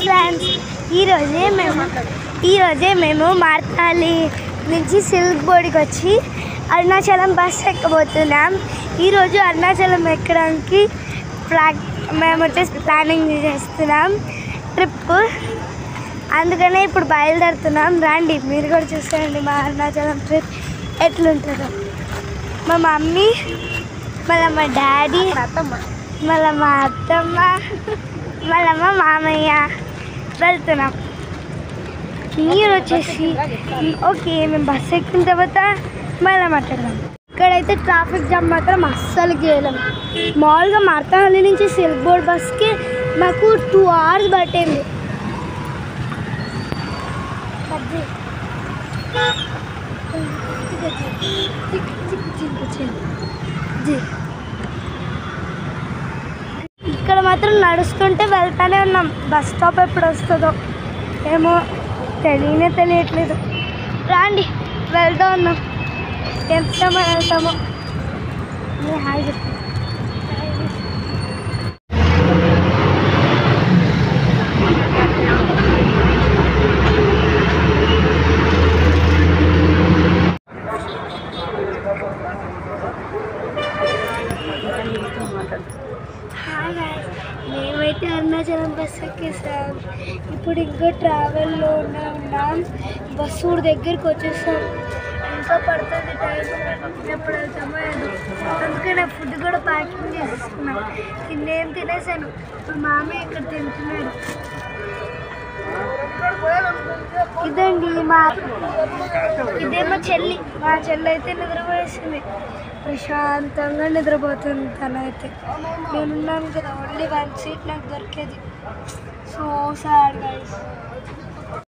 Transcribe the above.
Friends, ఈరోజే మేము మార్తాలి నుంచి సిల్క్ బోర్డ్కి వచ్చి అరుణాచలం బస్ ఎక్కబోతున్నాం. ఈరోజు అరుణాచలం ఎక్కడానికి మేము వచ్చేసి ప్లానింగ్ చేస్తున్నాం ట్రిప్. అందుకనే ఇప్పుడు బయలుదేరుతున్నాం. రండి మీరు కూడా చూసేయండి మా అరుణాచలం ట్రిప్ ఎట్లుంటుందో. మా మమ్మీ, మళ్ళీ మా డాడీ, మళ్ళీ మా అత్తమ్మ, మళ్ళీ మా మామయ్య వెళ్తున్నాం. మీరు వచ్చేసి ఓకే, మేము బస్సు ఎక్కిన తర్వాత మళ్ళీ మాట్లాడదాం. ఇక్కడైతే ట్రాఫిక్ జామ్ మాత్రం అస్సలు చేయలేము. మామూలుగా మార్తాహల్లి నుంచి సిల్క్ బోర్డ్ బస్కి మాకు 2 hours పట్టింది. ఇక్కడ మాత్రం నడుస్తుంటే వెళ్తానే ఉన్నాం. బస్ స్టాప్ ఎప్పుడు వస్తుందో ఏమో తెలియట్లేదు. రాండి వెళ్తూ ఉన్నాం. ఎంత సమయం వెళ్తామో హాయ్ చెప్పు. మేమైతే అరుణాచలం బస్ ఎక్కేసాం. ఇప్పుడు ఇంకా ట్రావెల్లో ఉన్నాం. బస్సు దగ్గరికి వచ్చేసాం. ఇంకా పడుతుంది టైం. ఎప్పుడు వెళ్తామో అందుకే నా ఫుడ్ కూడా ప్యాకింగ్ చేసేసుకున్నాం. తినేం తినేసాను. మా మామయ్య ఇక్కడ తింటున్నాడు. ఇదండి ఇదే మా చెల్లి అయితే నిద్రపోయేసింది. ప్రశాంతంగా నిద్రపోతుంది తనైతే. నేనున్నాను కదా, ఓన్లీ 1 seat నాకు దొరికేది. So sad guys.